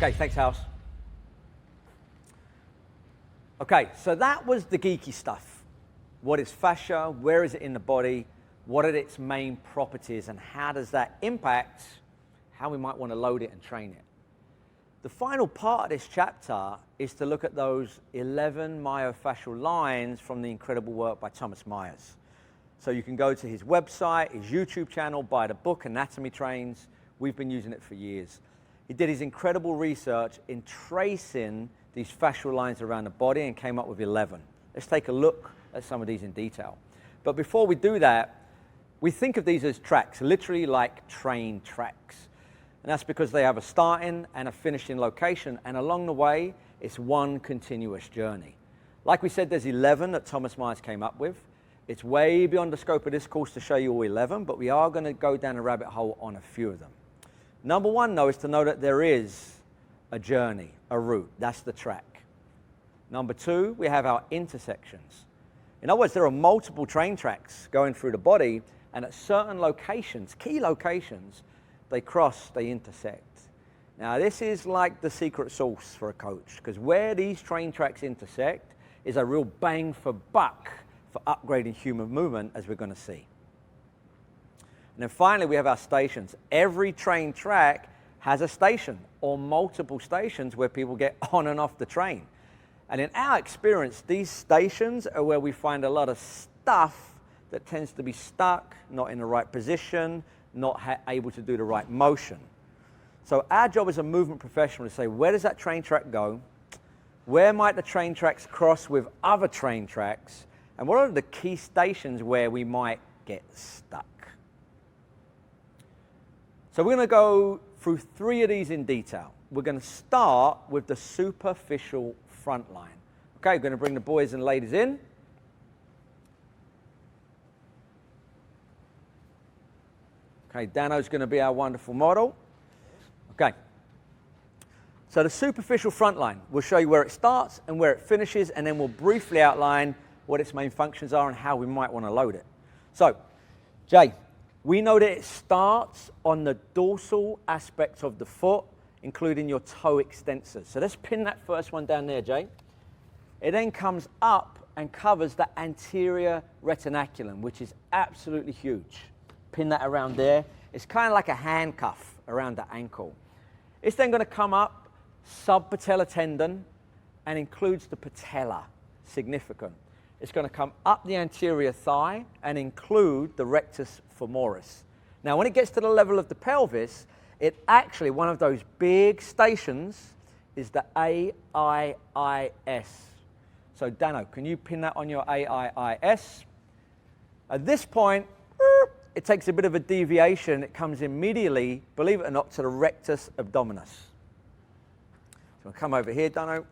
Okay, thanks, House. Okay, so that was the geeky stuff. What is fascia? Where is it in the body? What are its main properties? And how does that impact how we might want to load it and train it? The final part of this chapter is to look at those 11 myofascial lines from the incredible work by Thomas Myers. So you can go to his website, his YouTube channel, buy the book, Anatomy Trains. We've been using it for years. He did his incredible research in tracing these fascial lines around the body and came up with 11. Let's take a look at some of these in detail. But before we do that, we think of these as tracks, literally like train tracks. And that's because they have a starting and a finishing location, and along the way, it's one continuous journey. Like we said, there's 11 that Thomas Myers came up with. It's way beyond the scope of this course to show you all 11, but we are going to go down a rabbit hole on a few of them. Number one, though, is to know that there is a journey, a route. That's the track. Number two, we have our intersections. In other words, there are multiple train tracks going through the body, and at certain locations, key locations, they cross, they intersect. Now, this is like the secret sauce for a coach, because where these train tracks intersect is a real bang for buck for upgrading human movement, as we're going to see. And then finally, we have our stations. Every train track has a station or multiple stations where people get on and off the train. And in our experience, these stations are where we find a lot of stuff that tends to be stuck, not in the right position, not able to do the right motion. So our job as a movement professional is to say, where does that train track go? Where might the train tracks cross with other train tracks? And what are the key stations where we might get stuck? So we're going to go through 3 of these in detail. We're going to start with the superficial front line. Okay, we're going to bring the boys and ladies in. Okay, Dano's going to be our wonderful model. Okay. So the superficial front line, we'll show you where it starts and where it finishes, and then we'll briefly outline what its main functions are and how we might want to load it. So, Jay, we know that it starts on the dorsal aspect of the foot, including your toe extensors. So let's pin that first one down there, Jay. It then comes up and covers the anterior retinaculum, which is absolutely huge. Pin that around there. It's kind of like a handcuff around the ankle. It's then going to come up subpatellar tendon and includes the patella, significant. It's going to come up the anterior thigh and include the rectus femoris. Now, when it gets to the level of the pelvis, it actually, one of those big stations is the AIIS. So, Dano, can you pin that on your AIIS? At this point, it takes a bit of a deviation. It comes immediately, believe it or not, to the rectus abdominis. So we'll come over here, Dano.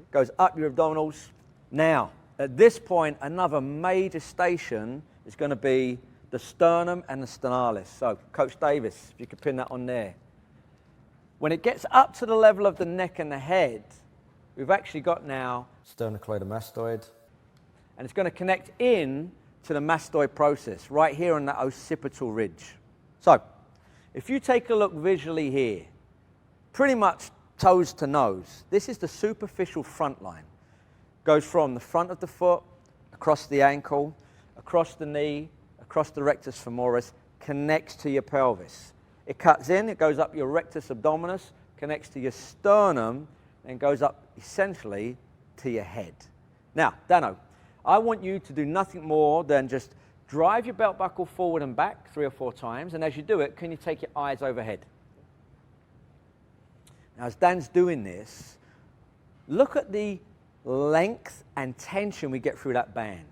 Goes up your abdominals. Now, at this point, another major station is going to be the sternum and the sternalis. So, Coach Davis, if you could pin that on there. When it gets up to the level of the neck and the head, we've actually got now sternocleidomastoid. And it's going to connect in to the mastoid process, right here on that occipital ridge. So, if you take a look visually here, pretty much toes to nose, this is the superficial front line. Goes from the front of the foot, across the ankle, across the knee, across the rectus femoris, connects to your pelvis. It cuts in, it goes up your rectus abdominis, connects to your sternum, and goes up essentially to your head. Now, Dano, I want you to do nothing more than just drive your belt buckle forward and back 3 or 4 times, and as you do it, can you take your eyes overhead? Now, as Dan's doing this, look at the length and tension we get through that band.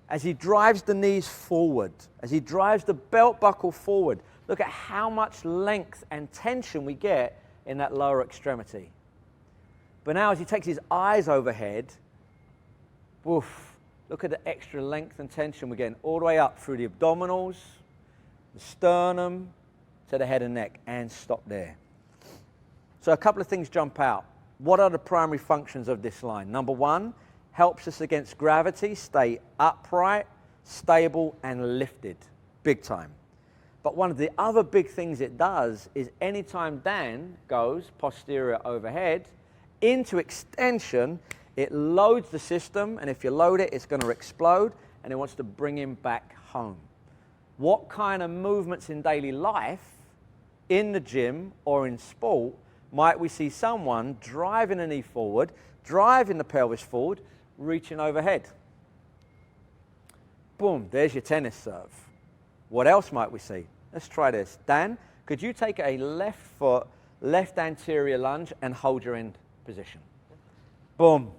As he drives the knees forward, as he drives the belt buckle forward, look at how much length and tension we get in that lower extremity. But now as he takes his eyes overhead, woof, look at the extra length and tension we're getting all the way up through the abdominals, the sternum, to the head and neck, and stop there. So a couple of things jump out. What are the primary functions of this line? Number one, helps us against gravity, stay upright, stable, and lifted, big time. But one of the other big things it does is anytime Dan goes posterior overhead into extension, it loads the system, and if you load it, it's going to explode, and it wants to bring him back home. What kind of movements in daily life, in the gym or in sport, might we see someone driving a knee forward, driving the pelvis forward, reaching overhead? Boom, there's your tennis serve. What else might we see? Let's try this. Dan, could you take a left foot, left anterior lunge and hold your end position? Boom.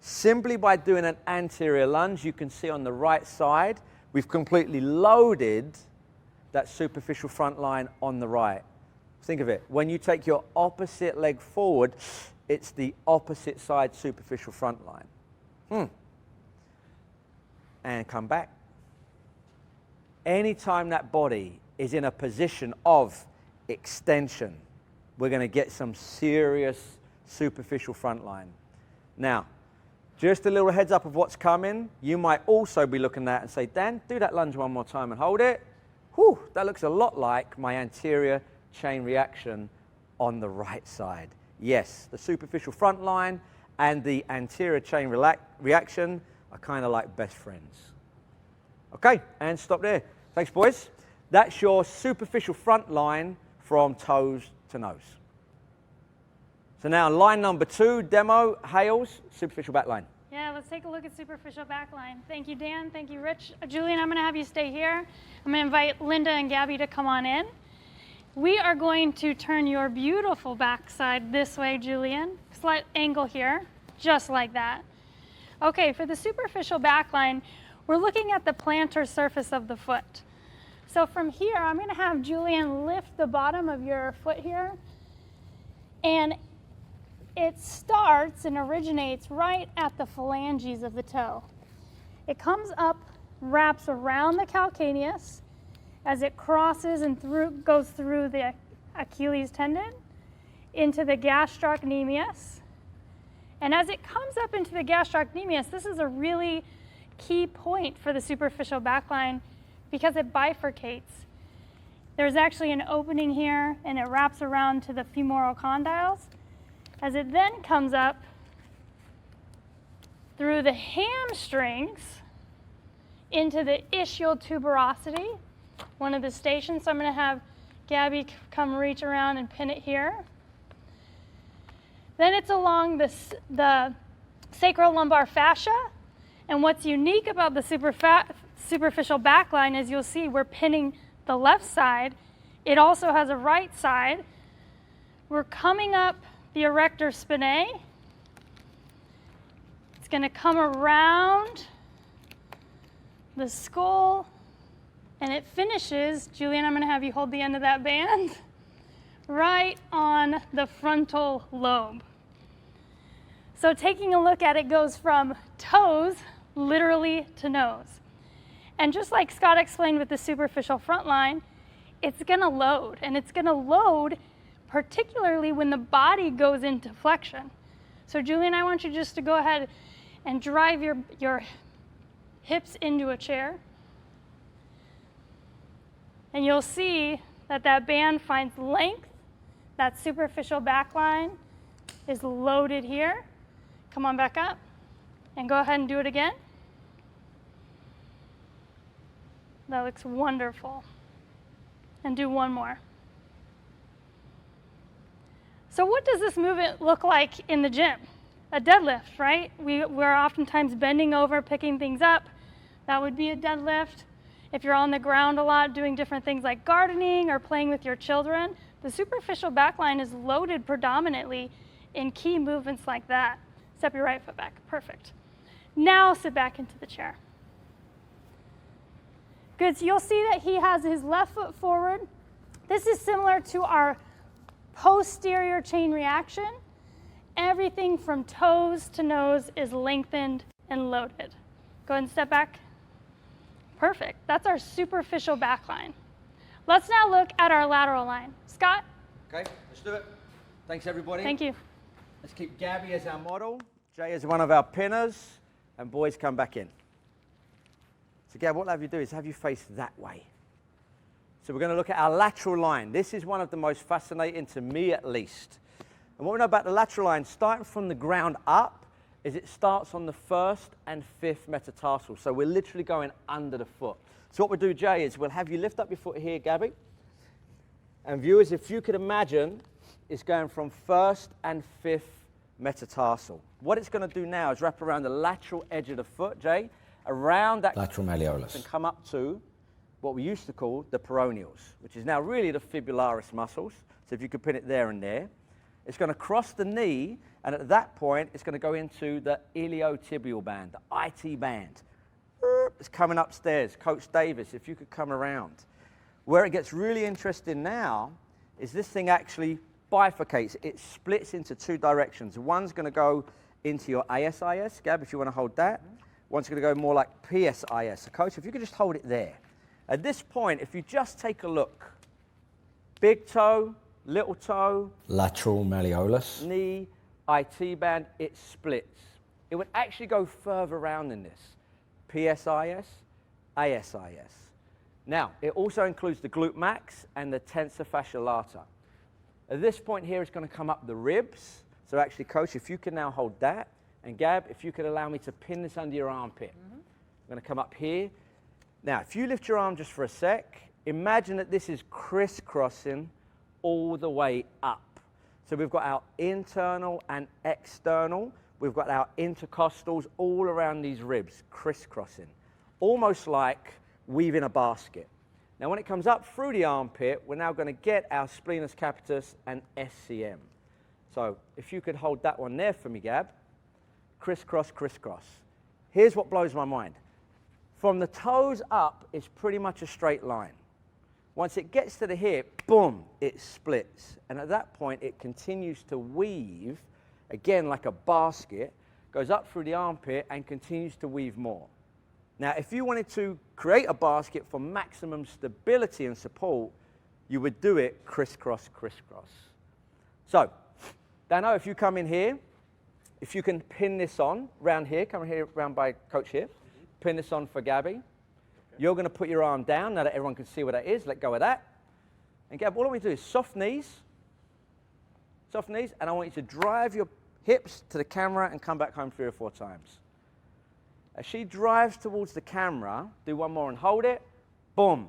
Simply by doing an anterior lunge, you can see on the right side, we've completely loaded that superficial front line on the right. Think of it. When you take your opposite leg forward, it's the opposite side superficial front line. And come back. Anytime that body is in a position of extension, we're going to get some serious superficial front line. Now, just a little heads up of what's coming. You might also be looking at that and say, Dan, do that lunge one more time and hold it. Whew, that looks a lot like my anterior chain reaction on the right side. Yes, the superficial front line and the anterior chain reaction are kind of like best friends. Okay, and stop there. Thanks, boys. That's your superficial front line from toes to nose. So now line number 2, demo, Hales, superficial back line. Yeah, let's take a look at superficial back line. Thank you, Dan. Thank you, Rich. Julian, I'm going to have you stay here. I'm going to invite Linda and Gabby to come on in. We are going to turn your beautiful backside this way, Julian. Slight angle here, just like that. Okay, for the superficial back line, we're looking at the plantar surface of the foot. So from here, I'm going to have Julian lift the bottom of your foot here, and it starts and originates right at the phalanges of the toe. It comes up, wraps around the calcaneus as it crosses and goes through the Achilles tendon into the gastrocnemius. And as it comes up into the gastrocnemius, this is a really key point for the superficial back line because it bifurcates. There's actually an opening here, and it wraps around to the femoral condyles. As it then comes up through the hamstrings into the ischial tuberosity, one of the stations. So I'm going to have Gabby come reach around and pin it here. Then it's along the sacrolumbar fascia. And what's unique about the superficial back line is you'll see we're pinning the left side. It also has a right side. We're coming up the erector spinae. It's going to come around the skull, and it finishes, Julian, I'm going to have you hold the end of that band, right on the frontal lobe. So taking a look at it goes from toes, literally, to nose. And just like Scott explained with the superficial front line, it's going to load, and it's going to load particularly when the body goes into flexion. So Julian, I want you just to go ahead and drive your hips into a chair. And you'll see that that band finds length. That superficial back line is loaded here. Come on back up and go ahead and do it again. That looks wonderful. And do one more. So what does this movement look like in the gym? A deadlift, right? We're oftentimes bending over, picking things up. That would be a deadlift. If you're on the ground a lot doing different things like gardening or playing with your children, the superficial back line is loaded predominantly in key movements like that. Step your right foot back. Perfect. Now sit back into the chair. Good. So you'll see that he has his left foot forward. This is similar to our posterior chain reaction. Everything from toes to nose is lengthened and loaded. Go ahead and step back. Perfect. That's our superficial back line. Let's now look at our lateral line. Scott? Okay, let's do it. Thanks, everybody. Thank you. Let's keep Gabby as our model, Jay as one of our pinners, and boys come back in. So Gab, what I'll have you do is have you face that way. So we're going to look at our lateral line. This is one of the most fascinating, to me at least. And what we know about the lateral line, starting from the ground up, is it starts on the first and fifth metatarsal. So we're literally going under the foot. So what we'll do, Jay, is we'll have you lift up your foot here, Gabby. And viewers, if you could imagine, it's going from first and fifth metatarsal. What it's going to do now is wrap around the lateral edge of the foot, Jay, around that lateral malleolus, and come up to what we used to call the peroneals, which is now really the fibularis muscles. So if you could pin it there and there. It's going to cross the knee, and at that point, it's going to go into the iliotibial band, the IT band. It's coming upstairs. Coach Davis, if you could come around. Where it gets really interesting now is this thing actually bifurcates. It splits into two directions. One's going to go into your ASIS. Gab, if you want to hold that. One's going to go more like PSIS. So coach, if you could just hold it there. At this point, if you just take a look, big toe, little toe, lateral malleolus, knee, IT band, it splits. It would actually go further around than this. PSIS, ASIS. Now, it also includes the glute max and the tensor fascia lata. At this point here, it's going to come up the ribs. So actually, coach, if you can now hold that, and Gab, if you could allow me to pin this under your armpit. I'm going to come up here. Now, if you lift your arm just for a sec, imagine that this is crisscrossing all the way up. So we've got our internal and external. We've got our intercostals all around these ribs, crisscrossing, almost like weaving a basket. Now, when it comes up through the armpit, we're now going to get our splenus capitis and SCM. So if you could hold that one there for me, Gab. Crisscross, crisscross. Here's what blows my mind. From the toes up, it's pretty much a straight line. Once it gets to the hip, boom, it splits. And at that point, it continues to weave, again like a basket, goes up through the armpit and continues to weave more. Now, if you wanted to create a basket for maximum stability and support, you would do it crisscross, crisscross. So, Dano, if you come in here, if you can pin this on, round here, come here, round by Coach here, pin this on for Gabby. Okay. You're going to put your arm down now that everyone can see what that is. Let go of that. And Gab, all I want you to do is soft knees, and I want you to drive your hips to the camera and come back home 3 or 4 times. As she drives towards the camera, do one more and hold it, boom.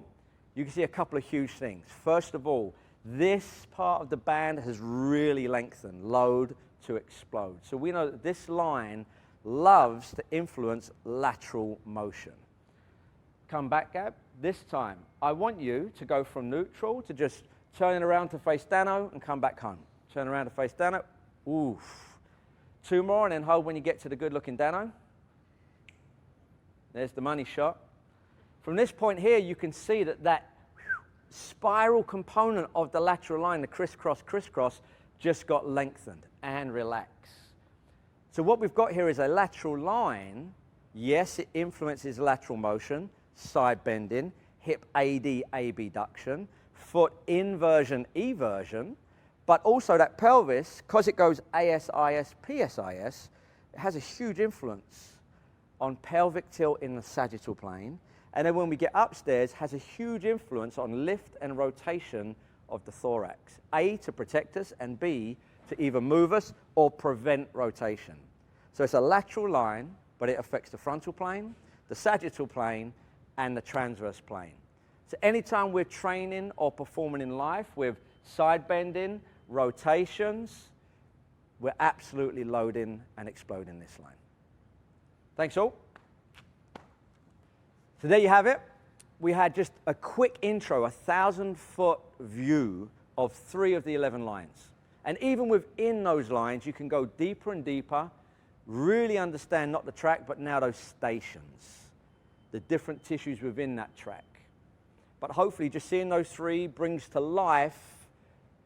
You can see a couple of huge things. First of all, this part of the band has really lengthened, load to explode. So we know that this line loves to influence lateral motion. Come back, Gab. This time, I want you to go from neutral to just turning around to face Dano and come back home. Turn around to face Dano. Oof. 2 more and then hold when you get to the good-looking Dano. There's the money shot. From this point here, you can see that that spiral component of the lateral line, the crisscross, crisscross, just got lengthened and relaxed. So what we've got here is a lateral line. Yes, it influences lateral motion, side bending, hip AD, abduction, foot inversion, eversion, but also that pelvis, because it goes ASIS, PSIS, it has a huge influence on pelvic tilt in the sagittal plane. And then when we get upstairs, has a huge influence on lift and rotation of the thorax. A, to protect us, and B, to either move us or prevent rotation. So it's a lateral line, but it affects the frontal plane, the sagittal plane, and the transverse plane. So anytime we're training or performing in life with side bending, rotations, we're absolutely loading and exploding this line. Thanks all. So there you have it. We had just a quick intro, a 1,000-foot view of 3 of the 11 lines. And even within those lines, you can go deeper and deeper, really understand not the track, but now those stations, the different tissues within that track. But hopefully just seeing those 3 brings to life,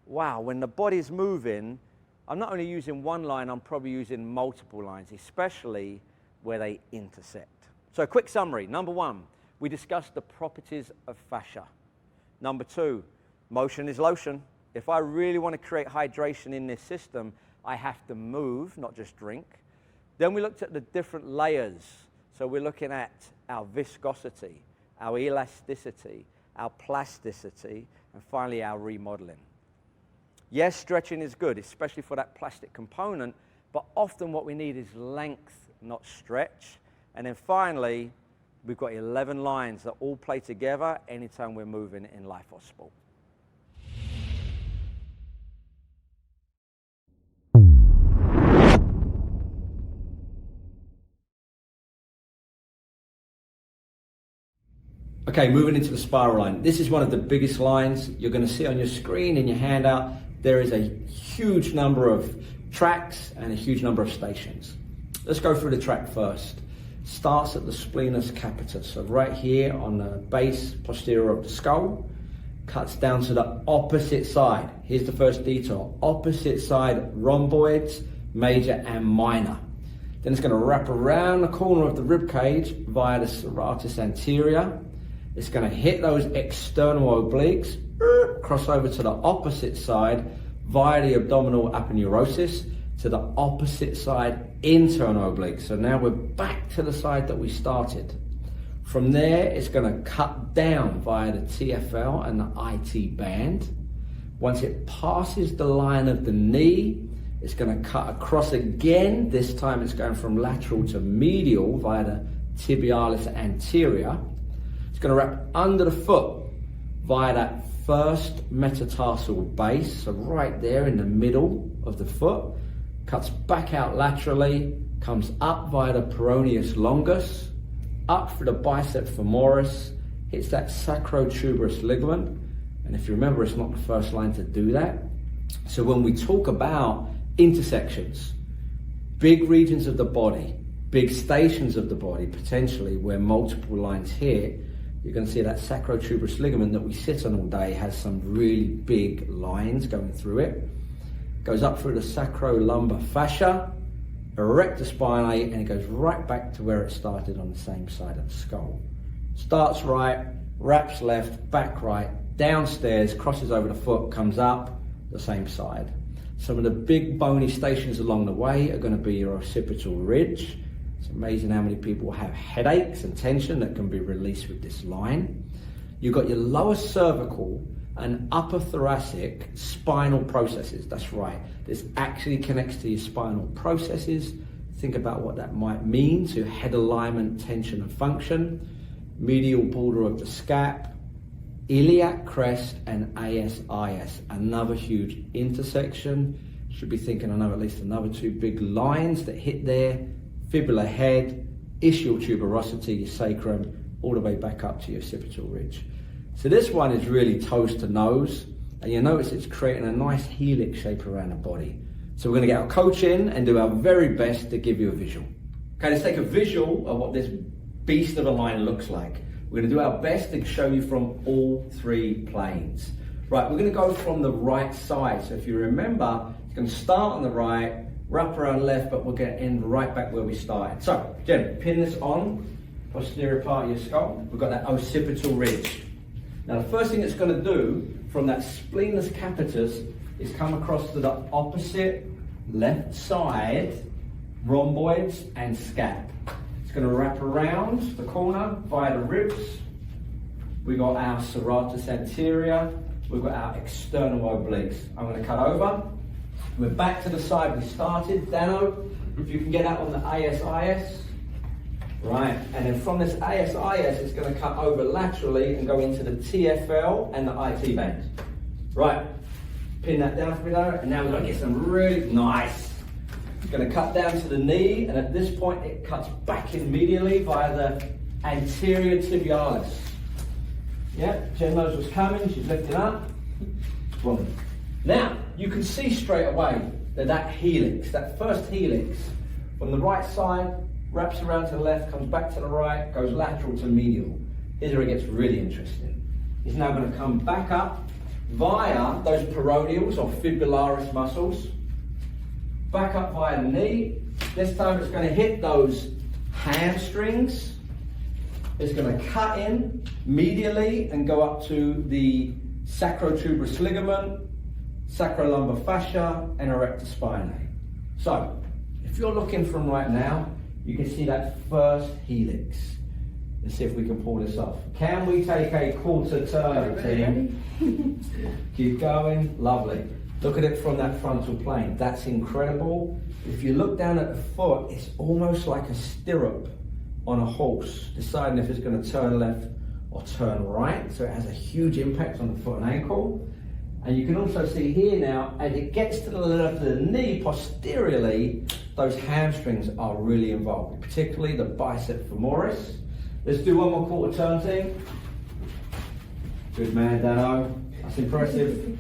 wow, when the body's moving, I'm not only using one line, I'm probably using multiple lines, especially where they intersect. So a quick summary. Number 1, we discussed the properties of fascia. Number 2, motion is lotion. If I really want to create hydration in this system, I have to move, not just drink. Then we looked at the different layers. So we're looking at our viscosity, our elasticity, our plasticity, and finally our remodeling. Yes, stretching is good, especially for that plastic component, but often what we need is length, not stretch. And then finally, we've got 11 lines that all play together anytime we're moving in life or sport. Okay, moving into the spiral line. This is one of the biggest lines. You're going to see on your screen in your handout, there is a huge number of tracks and a huge number of stations. Let's go through the track first. Starts at the splenius capitis, so right here on the base posterior of the skull, cuts down to the opposite side. Here's the first detail. Opposite side rhomboids, major and minor. Then it's going to wrap around the corner of the rib cage via the serratus anterior. It's going to hit those external obliques, cross over to the opposite side via the abdominal aponeurosis to the opposite side internal oblique. So now we're back to the side that we started. From there, it's going to cut down via the TFL and the IT band. Once it passes the line of the knee, it's going to cut across again. This time it's going from lateral to medial via the tibialis anterior. It's going to wrap under the foot via that first metatarsal base, so right there in the middle of the foot, cuts back out laterally, comes up via the peroneus longus, up through the bicep femoris, hits that sacrotuberous ligament. And if you remember, it's not the first line to do that. So when we talk about intersections, big regions of the body, big stations of the body, potentially where multiple lines hit, you're going to see that sacrotuberous ligament that we sit on all day has some really big lines going through it. Goes up through the sacrolumbar fascia, erector spinae, and it goes right back to where it started on the same side of the skull. Starts right, wraps left, back right, downstairs, crosses over the foot, comes up the same side. Some of the big bony stations along the way are going to be your occipital ridge. It's amazing how many people have headaches and tension that can be released with this line. You've got your lower cervical and upper thoracic spinal processes. That's right. This actually connects to your spinal processes. Think about what that might mean to head alignment, tension and function. Medial border of the scap, iliac crest and ASIS, another huge intersection. Should be thinking I know at least another two big lines that hit there. Fibular head, ischial tuberosity, your sacrum, all the way back up to your occipital ridge. So this one is really toes to nose, and you'll notice it's creating a nice helix shape around the body. So we're going to get our coach in and do our very best to give you a visual. Okay, let's take a visual of what this beast of a line looks like. We're going to do our best to show you from all three planes. Right, we're going to go from the right side. So if you remember, it's going to start on the right, wrap around left, but we're going to end right back where we started. So, Jen, pin this on, posterior part of your skull. We've got that occipital ridge. Now, the first thing it's going to do from that splenius capitis is come across to the opposite left side, rhomboids and scap. It's going to wrap around the corner via the ribs. We've got our serratus anterior. We've got our external obliques. I'm going to cut over. We're back to the side we started. Dano, if you can get out on the ASIS. Right, and then from this ASIS, it's going to cut over laterally and go into the TFL and the IT band. Right, pin that down for me though, and now we're going to get some really nice. It's going to cut down to the knee, and at this point it cuts back in medially via the anterior tibialis. Yeah, Jen knows what's coming, she's lifting up. Boom. Now, you can see straight away that helix, that first helix, from the right side, wraps around to the left, comes back to the right, goes lateral to medial. Here's where it gets really interesting. It's now going to come back up via those peroneals or fibularis muscles, back up via the knee. This time it's going to hit those hamstrings. It's going to cut in medially and go up to the sacrotuberous ligament, sacrolumbar fascia and erector spinae. So, if you're looking from right now, you can see that first helix. Let's see if we can pull this off. Can we take a quarter turn, team? Keep going, lovely. Look at it from that frontal plane. That's incredible. If you look down at the foot, it's almost like a stirrup on a horse, deciding if it's going to turn left or turn right. So it has a huge impact on the foot and ankle. And you can also see here now, as it gets to the left of the knee posteriorly, those hamstrings are really involved, particularly the bicep femoris. Let's do one more quarter turn, team. Good man, Dano. That's impressive.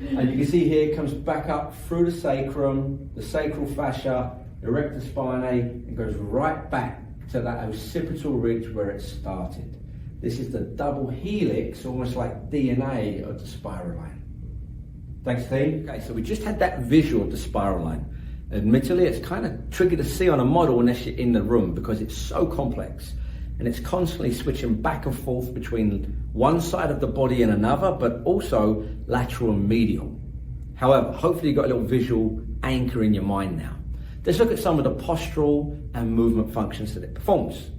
And you can see here it comes back up through the sacrum, the sacral fascia, erector spinae, and goes right back to that occipital ridge where it started. This is the double helix, almost like DNA of the spiral line. Thanks, team. Okay, so we just had that visual of the spiral line. Admittedly, it's kind of tricky to see on a model unless you're in the room because it's so complex. And it's constantly switching back and forth between one side of the body and another, but also lateral and medial. However, hopefully you've got a little visual anchor in your mind now. Let's look at some of the postural and movement functions that it performs.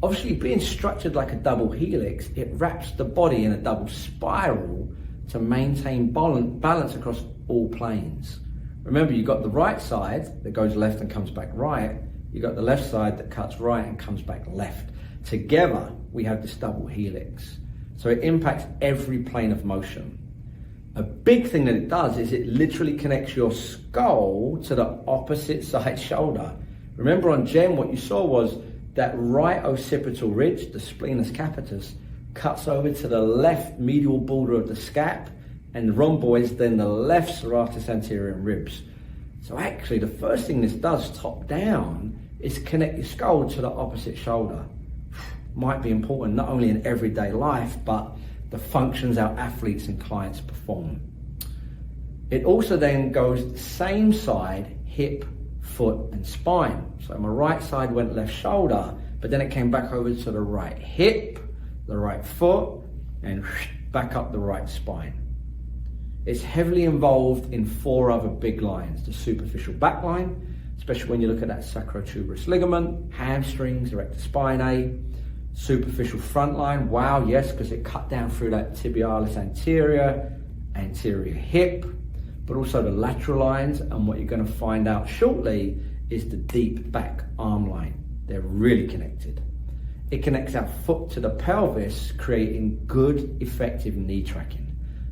Obviously, being structured like a double helix, it wraps the body in a double spiral to maintain balance across all planes. Remember, you've got the right side that goes left and comes back right. You've got the left side that cuts right and comes back left. Together, we have this double helix. So it impacts every plane of motion. A big thing that it does is it literally connects your skull to the opposite side shoulder. Remember on Gem, what you saw was that right occipital ridge, the splenius capitis, cuts over to the left medial border of the scap, and the rhomboids, then the left serratus anterior and ribs. So actually, the first thing this does, top down, is connect your skull to the opposite shoulder. Might be important not only in everyday life, but the functions our athletes and clients perform. It also then goes the same side, hip, foot and spine. So my right side went left shoulder, but then it came back over to the right hip, the right foot, and back up the right spine. It's heavily involved in 4 other big lines: the superficial back line, especially when you look at that sacrotuberous ligament, hamstrings, erector spinae, superficial front line, wow, yes, because it cut down through that tibialis anterior, anterior hip, but also the lateral lines, and what you're going to find out shortly is the deep back arm line. They're really connected. It connects our foot to the pelvis, creating good, effective knee tracking.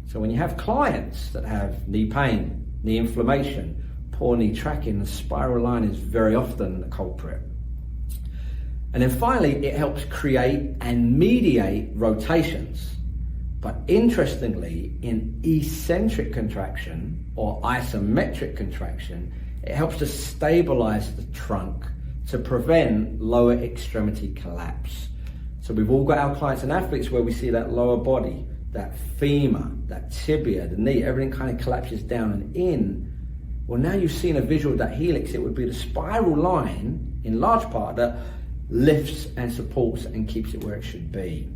So when you have clients that have knee pain, knee inflammation, poor knee tracking, the spiral line is very often the culprit. And then finally, it helps create and mediate rotations. But interestingly, in eccentric contraction or isometric contraction, it helps to stabilize the trunk to prevent lower extremity collapse. So we've all got our clients and athletes where we see that lower body, that femur, that tibia, the knee, everything kind of collapses down and in. Well, now you've seen a visual of that helix. It would be the spiral line, in large part, that lifts and supports and keeps it where it should be.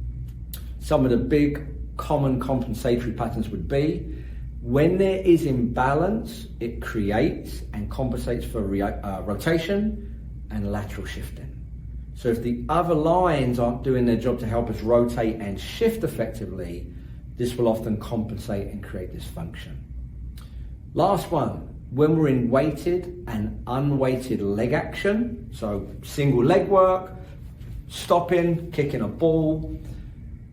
Some of the big common compensatory patterns would be when there is imbalance, it creates and compensates for rotation and lateral shifting. So if the other lines aren't doing their job to help us rotate and shift effectively, this will often compensate and create dysfunction. Last one, when we're in weighted and unweighted leg action, so single leg work, stopping, kicking a ball,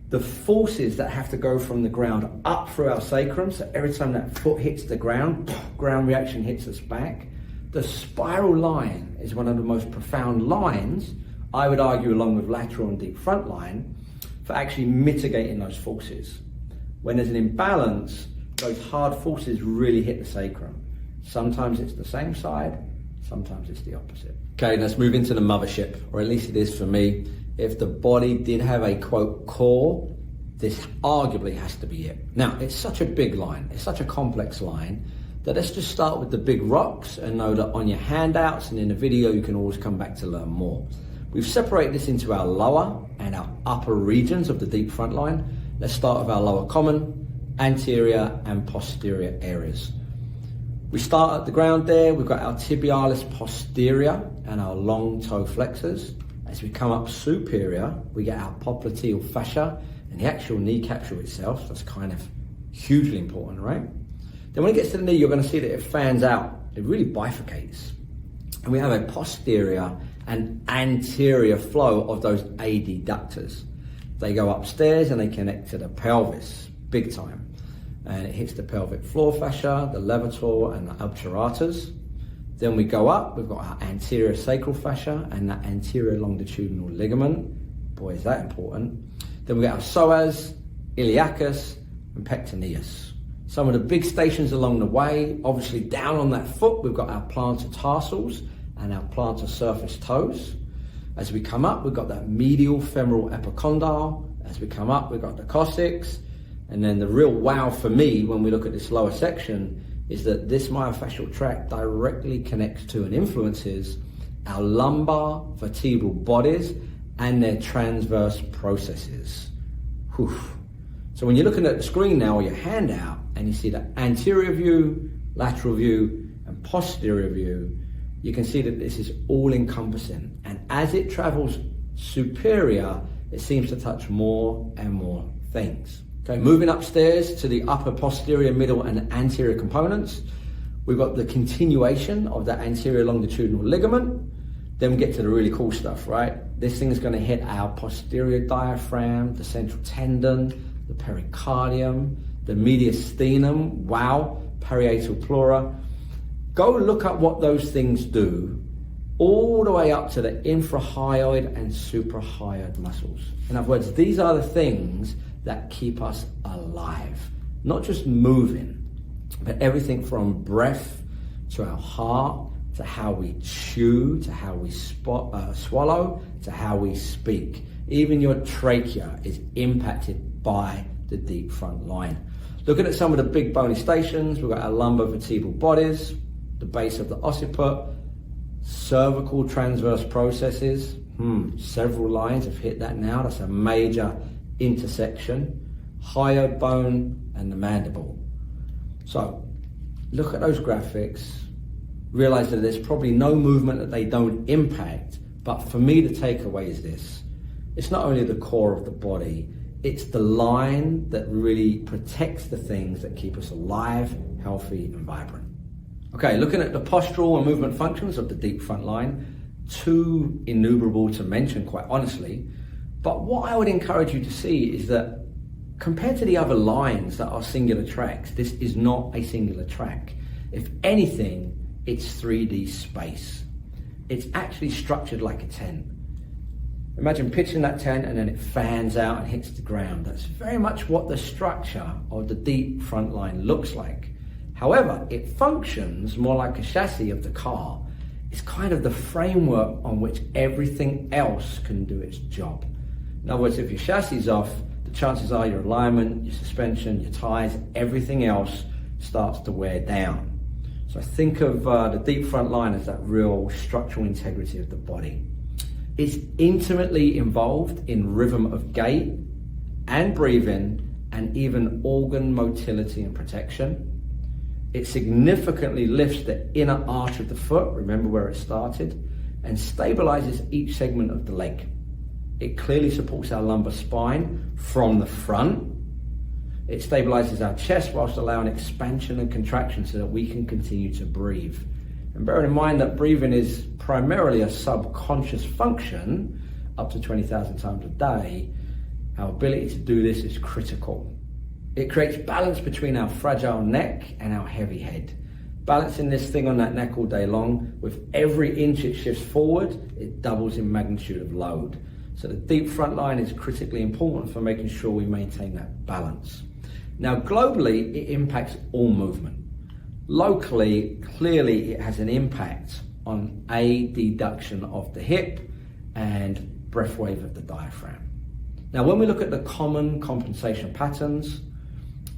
the forces that have to go from the ground up through our sacrum, so every time that foot hits the ground, ground reaction hits us back. The spiral line is one of the most profound lines, I would argue, along with lateral and deep front line, for actually mitigating those forces. When there's an imbalance, those hard forces really hit the sacrum. Sometimes it's the same side, sometimes it's the opposite. Okay, let's move into the mothership, or at least it is for me. If the body did have a, quote, core, this arguably has to be it. Now, it's such a big line, it's such a complex line, that let's just start with the big rocks and know that on your handouts and in the video, you can always come back to learn more. We've separated this into our lower and our upper regions of the deep front line. Let's start with our lower common, anterior and posterior areas. We start at the ground there. We've got our tibialis posterior and our long toe flexors. As we come up superior, we get our popliteal fascia and the actual knee capsule itself. That's kind of hugely important, right? Then when it gets to the knee, you're going to see that it fans out. It really bifurcates. And we have a posterior and anterior flow of those adductors. They go upstairs and they connect to the pelvis, big time. And it hits the pelvic floor fascia, the levator and the obturator. Then we go up, we've got our anterior sacral fascia and that anterior longitudinal ligament. Boy, is that important. Then we got our psoas, iliacus, and pectineus. Some of the big stations along the way, obviously down on that foot, we've got our plantar tarsals and our plantar surface toes. As we come up, we've got that medial femoral epicondyle. As we come up, we've got the coccyx. And then the real wow for me when we look at this lower section is that this myofascial tract directly connects to and influences our lumbar vertebral bodies and their transverse processes. Whew. So when you're looking at the screen now or your handout and you see the anterior view, lateral view, and posterior view, you can see that this is all encompassing. And as it travels superior, it seems to touch more and more things. Okay, moving upstairs to the upper posterior, middle, and anterior components, we've got the continuation of that anterior longitudinal ligament. Then we get to the really cool stuff, right? This thing is going to hit our posterior diaphragm, the central tendon, the pericardium, the mediastinum, wow, parietal pleura. Go look up what those things do all the way up to the infrahyoid and suprahyoid muscles. In other words, these are the things that keep us alive, not just moving, but everything from breath to our heart, to how we chew, to how we swallow, to how we speak. Even your trachea is impacted by the deep front line. Looking at some of the big bony stations, we've got our lumbar vertebral bodies, the base of the occiput, cervical transverse processes. Several lines have hit that now. That's a major intersection. Hyoid bone and the mandible. So look at those graphics, realize that there's probably no movement that they don't impact, but for me the takeaway is this: it's not only the core of the body, it's the line that really protects the things that keep us alive, healthy, and vibrant. Okay, looking at the postural and movement functions of the deep front line, too innumerable to mention, quite honestly. But what I would encourage you to see is that compared to the other lines that are singular tracks, this is not a singular track. If anything, it's 3D space. It's actually structured like a tent. Imagine pitching that tent and then it fans out and hits the ground. That's very much what the structure of the deep front line looks like. However, it functions more like a chassis of the car. It's kind of the framework on which everything else can do its job. In other words, if your chassis is off, the chances are your alignment, your suspension, your tires, everything else starts to wear down. So I think of the deep front line as that real structural integrity of the body. It's intimately involved in rhythm of gait and breathing and even organ motility and protection. It significantly lifts the inner arch of the foot, remember where it started, and stabilizes each segment of the leg. It clearly supports our lumbar spine from the front. It stabilizes our chest whilst allowing expansion and contraction so that we can continue to breathe. And bearing in mind that breathing is primarily a subconscious function, up to 20,000 times a day, our ability to do this is critical. It creates balance between our fragile neck and our heavy head. Balancing this thing on that neck all day long, with every inch it shifts forward, it doubles in magnitude of load. So the deep front line is critically important for making sure we maintain that balance. Now globally, it impacts all movement. Locally, clearly it has an impact on adduction of the hip and breath wave of the diaphragm. Now when we look at the common compensation patterns,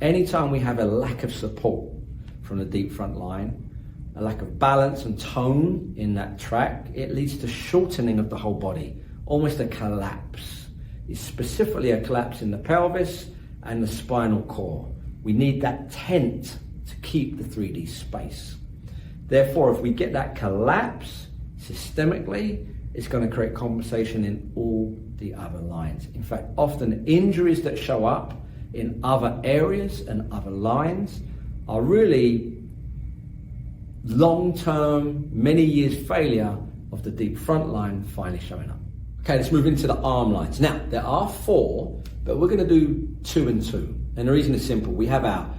anytime we have a lack of support from the deep front line, a lack of balance and tone in that track, it leads to shortening of the whole body, almost a collapse. It's specifically a collapse in the pelvis and the spinal cord. We need that tent to keep the 3D space. Therefore, if we get that collapse systemically, it's going to create compensation in all the other lines. In fact, often injuries that show up in other areas and other lines are really long-term, many years failure of the deep front line finally showing up. Okay, let's move into the arm lines. Now, there are 4, but we're going to do 2 and 2. And the reason is simple. We have our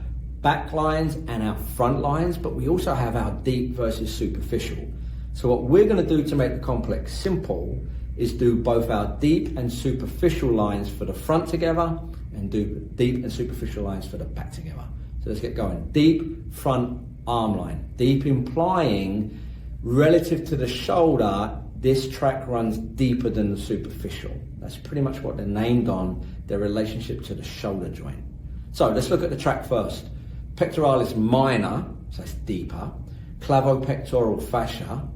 back lines and our front lines, but we also have our deep versus superficial. So what we're going to do to make the complex simple is do both our deep and superficial lines for the front together and do deep and superficial lines for the back together. So let's get going. Deep front arm line. Deep implying relative to the shoulder, this track runs deeper than the superficial. That's pretty much what they're named on, their relationship to the shoulder joint. So let's look at the track first. Pectoralis minor, so it's deeper. Clavopectoral fascia,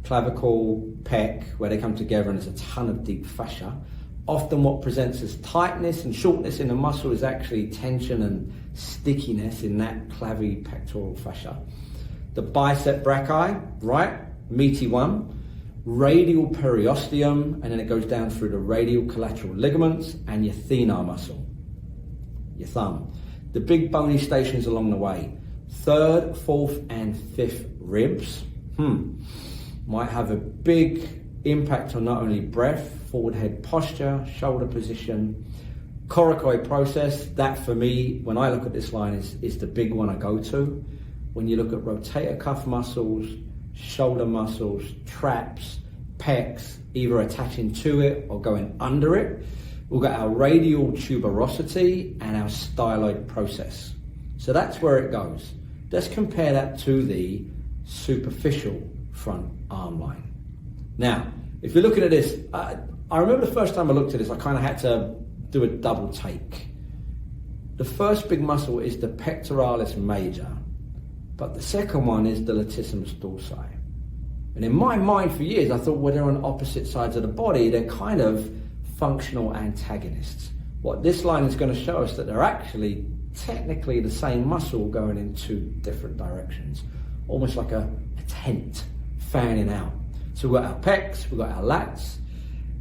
clavicle, pec, where they come together and there's a ton of deep fascia. Often what presents as tightness and shortness in the muscle is actually tension and stickiness in that clavipectoral fascia. The bicep brachii, right, meaty one. Radial periosteum, and then it goes down through the radial collateral ligaments and your thenar muscle, your thumb. The big bony stations along the way. 3rd, 4th, and 5th ribs. Might have a big impact on not only breath, forward head posture, shoulder position. Coracoid process, that for me, when I look at this line, is the big one I go to. When you look at rotator cuff muscles, shoulder muscles, traps, pecs, either attaching to it or going under it. We've got our radial tuberosity and our styloid process. So that's where it goes. Let's compare that to the superficial front arm line. Now, if you're looking at this, I remember the first time I looked at this, I kind of had to do a double take. The first big muscle is the pectoralis major, but the second one is the latissimus dorsi. And in my mind for years, I thought, well, they're on opposite sides of the body. They're kind of functional antagonists. What this line is going to show us that they're actually technically the same muscle going in 2 different directions, almost like a tent fanning out. So we've got our pecs, we've got our lats,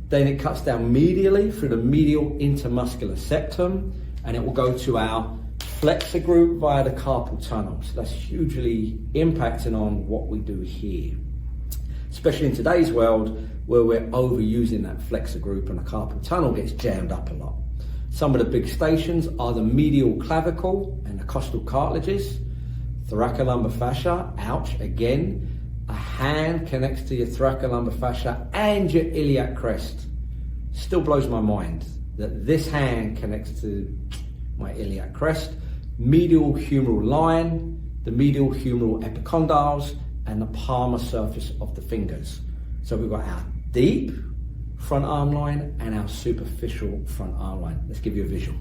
then it cuts down medially through the medial intermuscular septum, and it will go to our flexor group via the carpal tunnel. So that's hugely impacting on what we do here, especially in today's world where we're overusing that flexor group and the carpal tunnel gets jammed up a lot. Some of the big stations are the medial clavicle and the costal cartilages, thoracolumbar fascia, ouch, again. A hand connects to your thoracolumbar fascia and your iliac crest. Still blows my mind that this hand connects to my iliac crest. Medial humeral line, the medial humeral epicondyles, and the palmar surface of the fingers. So we've got our deep front arm line and our superficial front arm line. Let's give you a visual.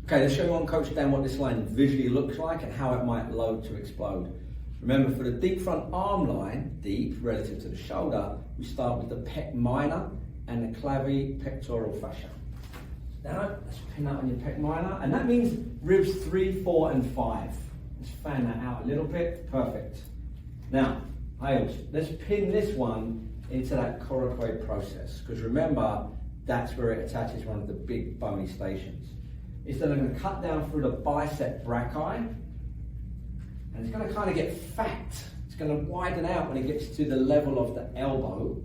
Okay, let's show you on Coach Dan what this line visually looks like and how it might load to explode. Remember, for the deep front arm line, deep relative to the shoulder, we start with the pec minor and the clavipectoral fascia. Now, let's pin that on your pec minor, and that means ribs 3, 4, and 5. Let's fan that out a little bit. Perfect. Now, let's pin this one into that coracoid process, because remember, that's where it attaches one of the big bony stations. It's then going to cut down through the bicep brachii, and it's going to kind of get fat. It's going to widen out when it gets to the level of the elbow,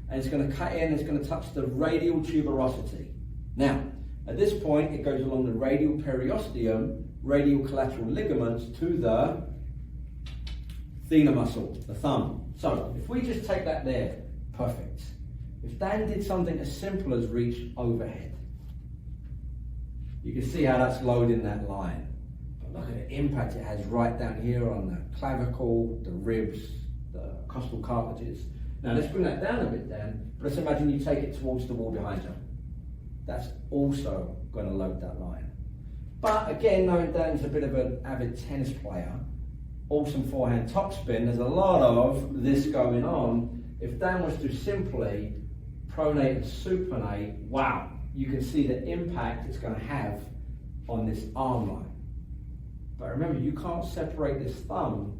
and it's going to cut in, it's going to touch the radial tuberosity. Now, at this point, it goes along the radial periosteum, radial collateral ligaments to the thenar muscle, the thumb. So, if we just take that there, perfect. If Dan did something as simple as reach overhead, you can see how that's loading that line. But look at the impact it has right down here on the clavicle, the ribs, the costal cartilages. Now let's bring that down a bit, Dan. But let's imagine you take it towards the wall behind you. That's also going to load that line. But again, knowing Dan's a bit of an avid tennis player, awesome forehand topspin, there's a lot of this going on. If Dan was to simply pronate and supinate, wow, you can see the impact it's going to have on this arm line. But remember, you can't separate this thumb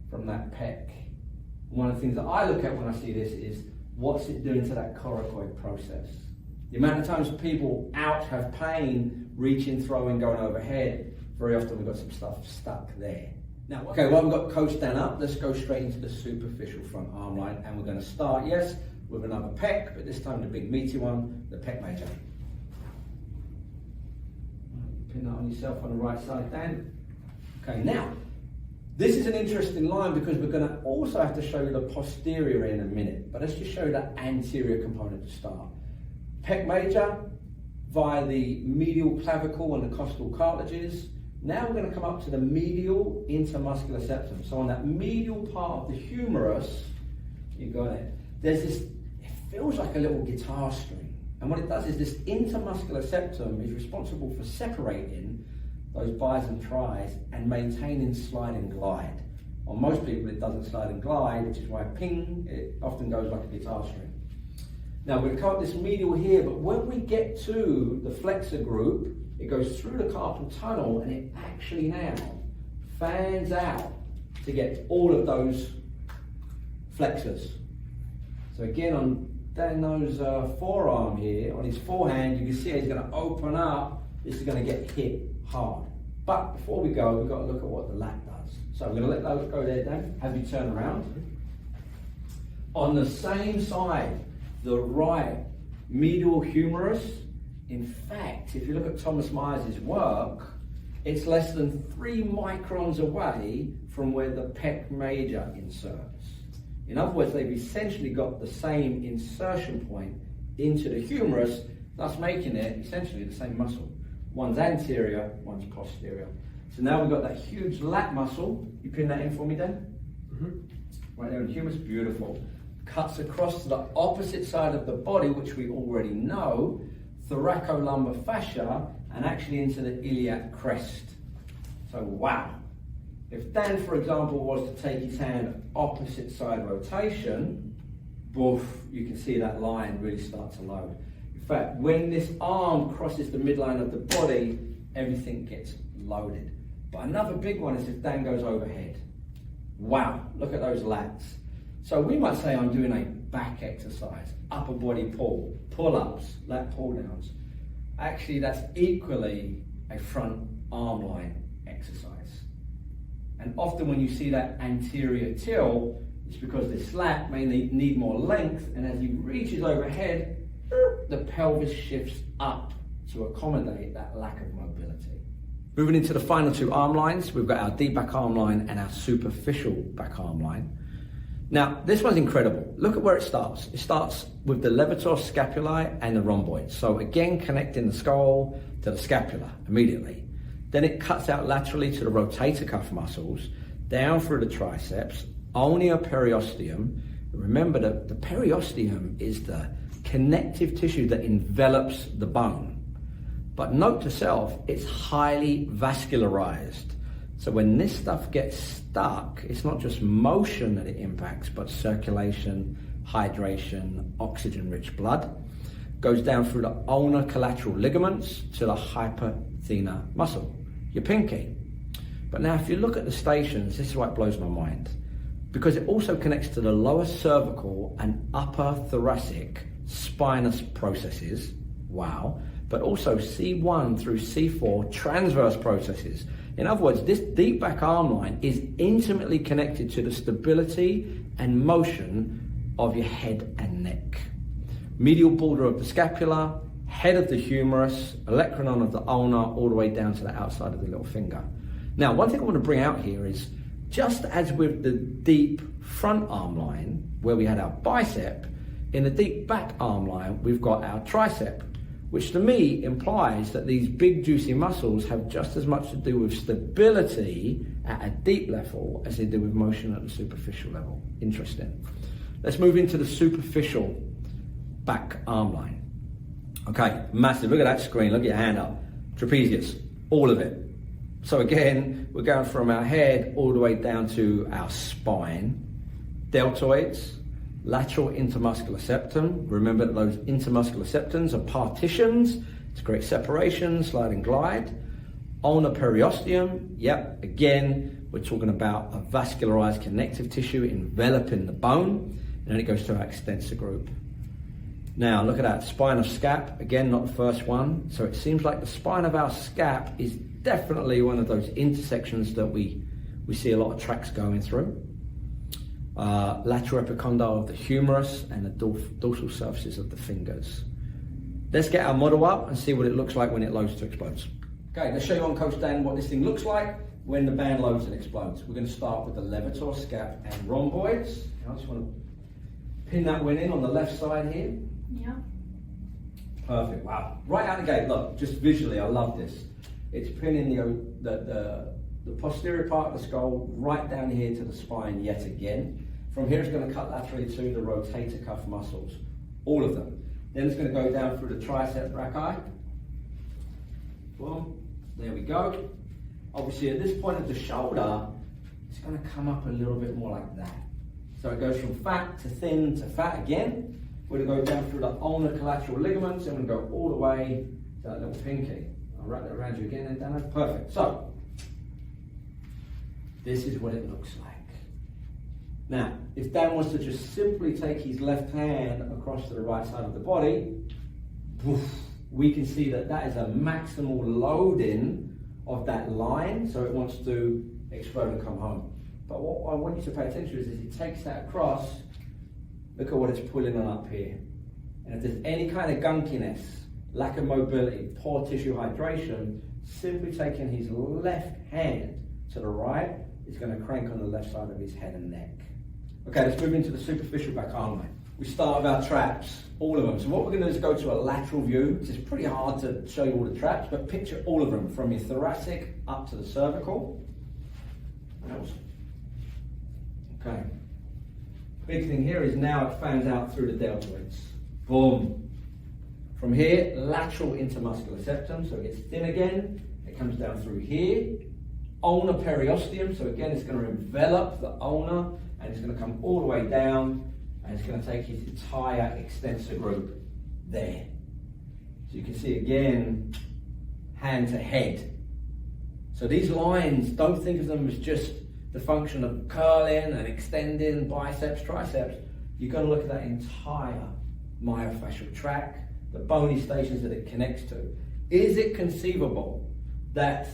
from that pec. One of the things that I look at when I see this is what's it doing to that coracoid process? The amount of times people out have pain, reaching, throwing, going overhead, very often we've got some stuff stuck there. Now, okay, well, we've got Coach Dan up. Let's go straight into the superficial front arm line, and we're going to start, yes, with another pec, but this time the big meaty one, the pec major. Pin that on yourself on the right side, Dan. Okay, now, this is an interesting line because we're going to also have to show you the posterior in a minute, but let's just show you that anterior component to start. Pec major via the medial clavicle and the costal cartilages. Now we're going to come up to the medial intermuscular septum. So on that medial part of the humerus, you got it. There's this, it feels like a little guitar string. And what it does is this intermuscular septum is responsible for separating those bis and tris and maintaining slide and glide. On most people it doesn't slide and glide, which is why ping, it often goes like a guitar string. Now we're going to cover this medial here, but when we get to the flexor group, it goes through the carpal tunnel and it actually now fans out to get all of those flexors. So again, on Dan's forearm here, on his forehand, you can see he's going to open up. This is going to get hit hard. But before we go, we've got to look at what the lat does. So we're going to let those go there, Dan. Have you turn around. On the same side, the right medial humerus, in fact, if you look at Thomas Myers' work, it's less than 3 microns away from where the pec major inserts. In other words, they've essentially got the same insertion point into the humerus, thus making it essentially the same muscle. One's anterior, one's posterior. So now we've got that huge lat muscle. You pin that in for me, Dan? Mm-hmm. Right there in the humerus, beautiful. Cuts across to the opposite side of the body, which we already know, thoracolumbar fascia, and actually into the iliac crest. So wow. If Dan, for example, was to take his hand opposite side rotation, boof, you can see that line really start to load. In fact, when this arm crosses the midline of the body, everything gets loaded. But another big one is if Dan goes overhead. Wow, look at those lats. So we might say I'm doing a back exercise, upper body pull, pull-ups, lat pull-downs. Actually, that's equally a front arm line exercise. And often when you see that anterior till, it's because this lat may need more length, and as he reaches overhead, the pelvis shifts up to accommodate that lack of mobility. Moving into the final 2 arm lines, we've got our deep back arm line and our superficial back arm line. Now, this one's incredible. Look at where it starts. It starts with the levator scapulae and the rhomboids. So again, connecting the skull to the scapula immediately. Then it cuts out laterally to the rotator cuff muscles, down through the triceps, ulnar periosteum. Remember that the periosteum is the connective tissue that envelops the bone. But note to self, it's highly vascularized. So when this stuff gets stuck, it's not just motion that it impacts, but circulation, hydration, oxygen-rich blood. Goes down through the ulnar collateral ligaments to the hypothenar muscle, your pinky. But now if you look at the stations, this is why it blows my mind. Because it also connects to the lower cervical and upper thoracic spinous processes, wow, but also C1 through C4 transverse processes. In other words, this deep back arm line is intimately connected to the stability and motion of your head and neck. Medial border of the scapula, head of the humerus, olecranon of the ulna, all the way down to the outside of the little finger. Now, one thing I want to bring out here is, just as with the deep front arm line, where we had our bicep, in the deep back arm line, we've got our tricep, which to me implies that these big juicy muscles have just as much to do with stability at a deep level as they do with motion at the superficial level. Interesting. Let's move into the superficial back arm line. Okay, massive. Look at that screen. Look at your hand up. Trapezius, all of it. So again, we're going from our head all the way down to our spine. Deltoids, lateral intermuscular septum. Remember that those intermuscular septums are partitions to create separation, slide and glide. Ulnar periosteum, yep, again, we're talking about a vascularized connective tissue enveloping the bone. and then it goes to our extensor group. Now look at that, spine of scap, again not the first one, so it seems like the spine of our scap is definitely one of those intersections that we see a lot of tracks going through. Lateral epicondyle of the humerus and the dorsal surfaces of the fingers. Let's get our model up and see what it looks like when it loads to explodes. Okay, let's show you on Coach Dan what this thing looks like when the band loads and explodes. We're going to start with the levator, scap and rhomboids. I just want to pin that one in on the left side here. Yeah. Perfect, wow. Right out the gate, look, just visually, I love this. It's pinning the posterior part of the skull right down here to the spine yet again. From here it's going to cut laterally to the rotator cuff muscles, all of them. Then it's going to go down through the tricep brachii. Boom, there we go. Obviously at this point of the shoulder, it's going to come up a little bit more like that. So it goes from fat to thin to fat again. We're going to go down through the ulnar collateral ligaments and we're going to go all the way to that little pinky. I'll wrap that around you again and down. Perfect. So, this is what it looks like. Now, if Dan was to just simply take his left hand across to the right side of the body, we can see that that is a maximal loading of that line, so it wants to explode and come home. But what I want you to pay attention to is he takes that across, look at what it's pulling on up here. And if there's any kind of gunkiness, lack of mobility, poor tissue hydration, simply taking his left hand to the right is going to crank on the left side of his head and neck. Okay, let's move into the superficial back arm line. We start with our traps, all of them. So what we're going to do is go to a lateral view. It's pretty hard to show you all the traps, but picture all of them from your thoracic up to the cervical. Okay. Big thing here is now it fans out through the deltoids. Boom. From here, lateral intermuscular septum, so it gets thin again. It comes down through here. Ulnar periosteum, so again it's going to envelop the ulna and it's going to come all the way down and it's going to take his entire extensor group there. So you can see again, hand to head. So these lines, don't think of them as just the function of curling and extending biceps, triceps. You've got to look at that entire myofascial tract, the bony stations that it connects to. Is it conceivable that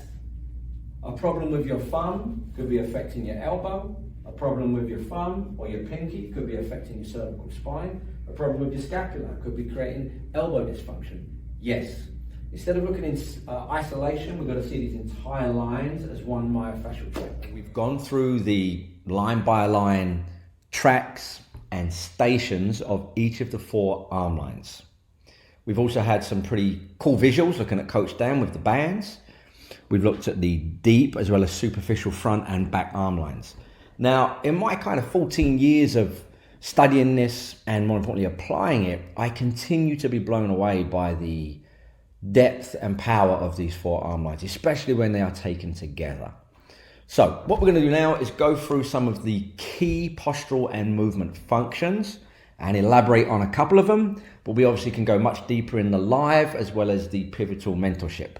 a problem with your thumb could be affecting your elbow? A problem with your thumb or your pinky could be affecting your cervical spine? A problem with your scapula could be creating elbow dysfunction? Yes. Instead of looking in isolation, we've got to see these entire lines as one myofascial tract. We've gone through the line by line tracks and stations of each of the 4 arm lines. We've also had some pretty cool visuals looking at Coach Dan with the bands. We've looked at the deep as well as superficial front and back arm lines. Now, in my kind of 14 years of studying this and more importantly applying it, I continue to be blown away by the depth and power of these 4 arm lines, especially when they are taken together. So what we're going to do now is go through some of the key postural and movement functions and elaborate on a couple of them, but we obviously can go much deeper in the live as well as the pivotal mentorship.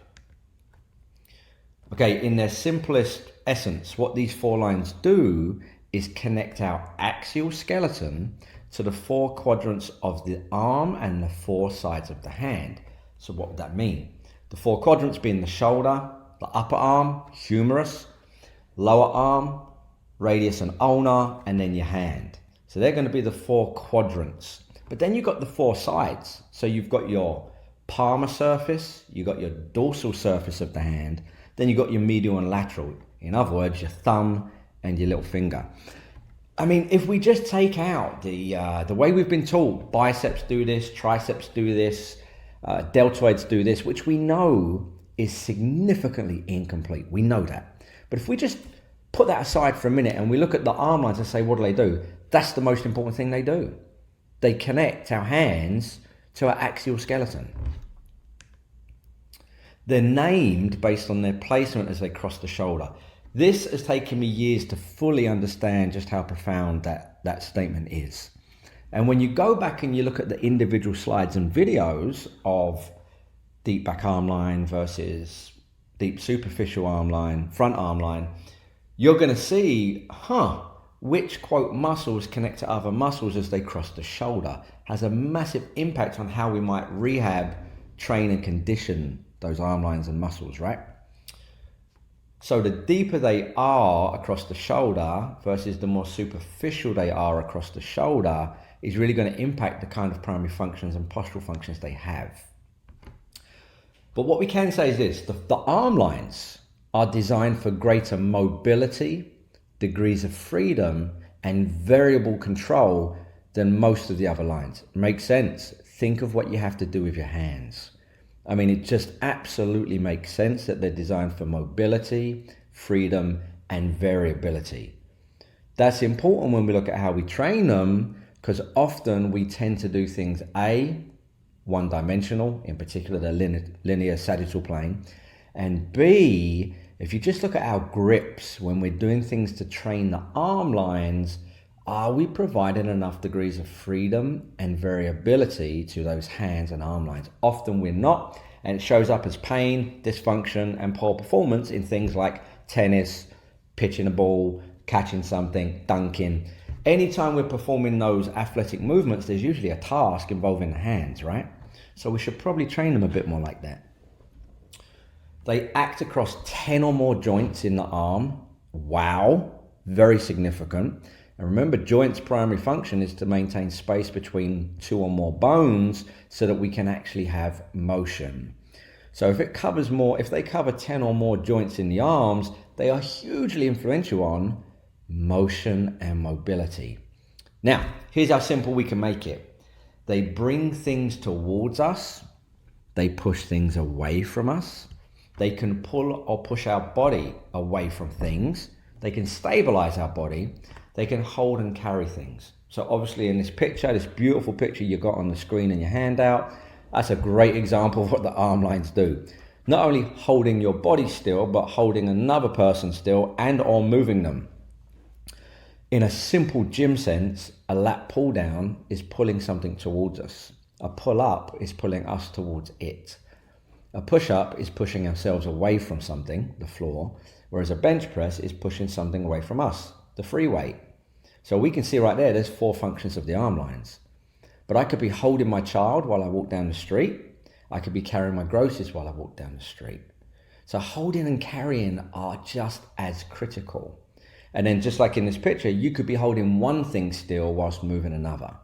Okay, in their simplest essence, what these 4 lines do is connect our axial skeleton to the 4 quadrants of the arm and the 4 sides of the hand. So what would that mean? The 4 quadrants being the shoulder, the upper arm, humerus, lower arm, radius and ulnar, and then your hand. So they're going to be the 4 quadrants. But then you've got the 4 sides. So you've got your palmar surface, you've got your dorsal surface of the hand, then you've got your medial and lateral. In other words, your thumb and your little finger. I mean, if we just take out the way we've been taught, biceps do this, triceps do this, deltoids do this, which we know is significantly incomplete. We know that. But if we just put that aside for a minute and we look at the arm lines and say, what do? That's the most important thing they do. They connect our hands to our axial skeleton. They're named based on their placement as they cross the shoulder. This has taken me years to fully understand just how profound that statement is. And when you go back and you look at the individual slides and videos of deep back arm line versus deep superficial arm line, front arm line, you're going to see, which, quote, muscles connect to other muscles as they cross the shoulder, has a massive impact on how we might rehab, train and condition those arm lines and muscles, right? So the deeper they are across the shoulder versus the more superficial they are across the shoulder is really going to impact the kind of primary functions and postural functions they have. But what we can say is this, the arm lines are designed for greater mobility, degrees of freedom, and variable control than most of the other lines. Makes sense? Think of what you have to do with your hands. I mean, it just absolutely makes sense that they're designed for mobility, freedom, and variability. That's important when we look at how we train them, because often we tend to do things one-dimensional, in particular the linear sagittal plane, and B, if you just look at our grips when we're doing things to train the arm lines, are we providing enough degrees of freedom and variability to those hands and arm lines? Often we're not, and it shows up as pain, dysfunction, and poor performance in things like tennis, pitching a ball, catching something, dunking. Anytime we're performing those athletic movements, there's usually a task involving the hands, right? So we should probably train them a bit more like that. They act across 10 or more joints in the arm. Wow, very significant. And remember, joints' primary function is to maintain space between two or more bones so that we can actually have motion. So if they cover 10 or more joints in the arms, they are hugely influential on motion and mobility. Now, here's how simple we can make it. They bring things towards us. They push things away from us. They can pull or push our body away from things. They can stabilize our body. They can hold and carry things. So obviously in this picture, this beautiful picture you got on the screen in your handout, that's a great example of what the arm lines do. Not only holding your body still, but holding another person still and or moving them. In a simple gym sense, a lat pull down is pulling something towards us. A pull up is pulling us towards it. A push up is pushing ourselves away from something, the floor, whereas a bench press is pushing something away from us, the free weight. So we can see right there's 4 functions of the arm lines. But I could be holding my child while I walk down the street. I could be carrying my groceries while I walk down the street. So holding and carrying are just as critical. And then just like in this picture, you could be holding one thing still whilst moving another.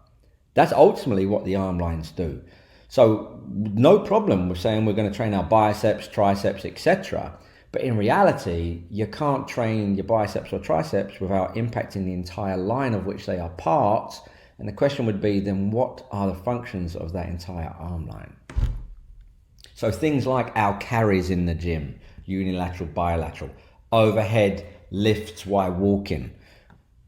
That's ultimately what the arm lines do. So no problem with saying we're going to train our biceps, triceps, etc. But in reality, you can't train your biceps or triceps without impacting the entire line of which they are parts. And the question would be, then what are the functions of that entire arm line? So things like our carries in the gym, unilateral, bilateral, overhead lifts while walking,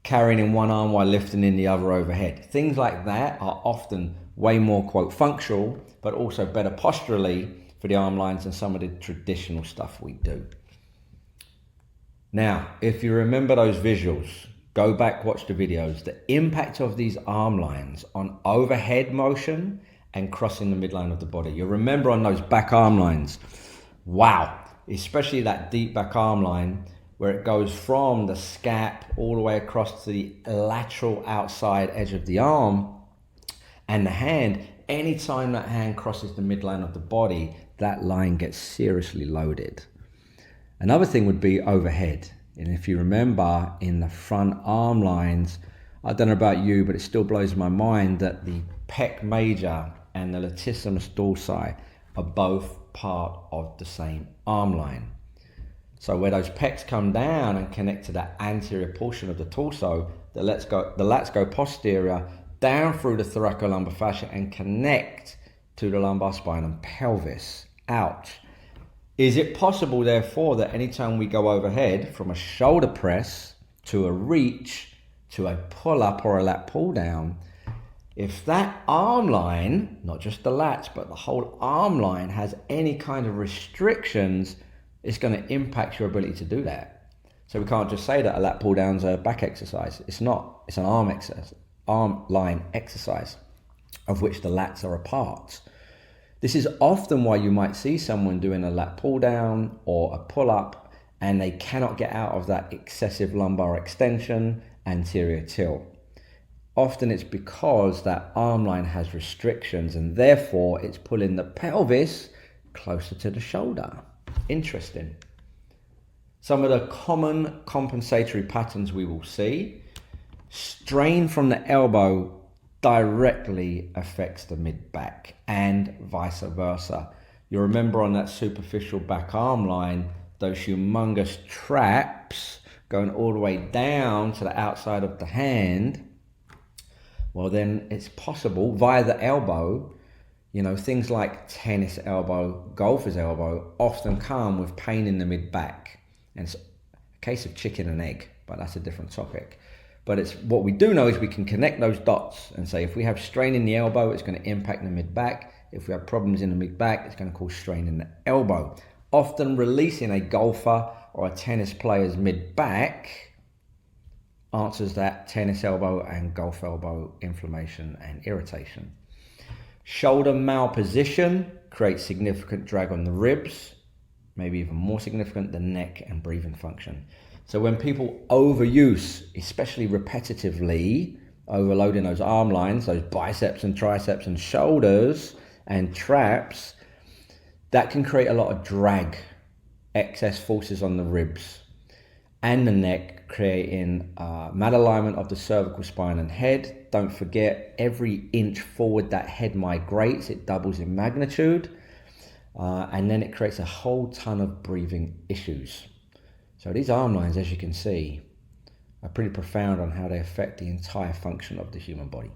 carrying in one arm while lifting in the other overhead. Things like that are often way more, quote, functional, but also better posturally for the arm lines than some of the traditional stuff we do. Now, if you remember those visuals, go back, watch the videos. The impact of these arm lines on overhead motion and crossing the midline of the body. You'll remember on those back arm lines, wow, especially that deep back arm line where it goes from the scap all the way across to the lateral outside edge of the arm and the hand. Anytime that hand crosses the midline of the body, that line gets seriously loaded. Another thing would be overhead. And if you remember in the front arm lines, I don't know about you, but it still blows my mind that the pec major and the latissimus dorsi are both part of the same arm line. So where those pecs come down and connect to that anterior portion of the torso, the lats go posterior down through the thoracolumbar fascia and connect to the lumbar spine and pelvis. Ouch. Is it possible, therefore, that anytime we go overhead from a shoulder press to a reach to a pull up or a lat pull down, if that arm line, not just the lats, but the whole arm line has any kind of restrictions, it's going to impact your ability to do that. So we can't just say that a lat pull down's a back exercise. It's not. It's an arm exercise, arm line exercise, of which the lats are a part. This is often why you might see someone doing a lat pull down or a pull up and they cannot get out of that excessive lumbar extension anterior tilt. Often it's because that arm line has restrictions and therefore it's pulling the pelvis closer to the shoulder. Interesting. Some of the common compensatory patterns we will see: strain from the elbow directly affects the mid-back and vice versa. You remember on that superficial back arm line, those humongous traps going all the way down to the outside of the hand. Well, then it's possible via the elbow, things like tennis elbow, golfer's elbow often come with pain in the mid-back. And it's a case of chicken and egg, but that's a different topic. But it's what we do know is we can connect those dots and say if we have strain in the elbow, it's going to impact the mid-back. If we have problems in the mid-back, it's going to cause strain in the elbow. Often releasing a golfer or a tennis player's mid-back answers that tennis elbow and golf elbow inflammation and irritation. Shoulder malposition creates significant drag on the ribs, maybe even more significant, the neck and breathing function. So when people overuse, especially repetitively, overloading those arm lines, those biceps and triceps and shoulders and traps, that can create a lot of drag, excess forces on the ribs and the neck, creating malalignment of the cervical spine and head. Don't forget, every inch forward that head migrates, it doubles in magnitude, and then it creates a whole ton of breathing issues. So these arm lines, as you can see, are pretty profound on how they affect the entire function of the human body.